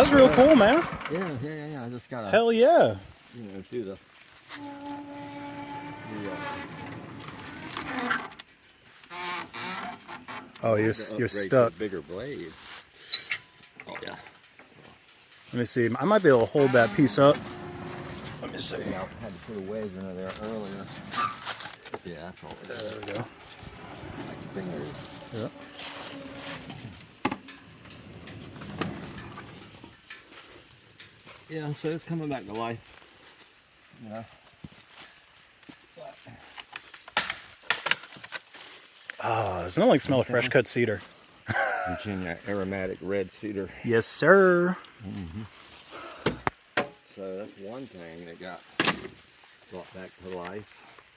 That's real cool, man. Yeah. I just gotta, Hell yeah. you know, do the Oh, you're stuck. bigger blade. Oh yeah. Let me see. I might be able to hold that piece up. Let me see. Yeah, I had to put a wedge under there earlier. Yeah, that's all. There we go. Like fingers. Yeah. Yeah, so it's coming back to life. Yeah. Oh, doesn't it like smell of fresh cut cedar? Virginia aromatic red cedar. Yes, sir. So that's one thing that got brought back to life.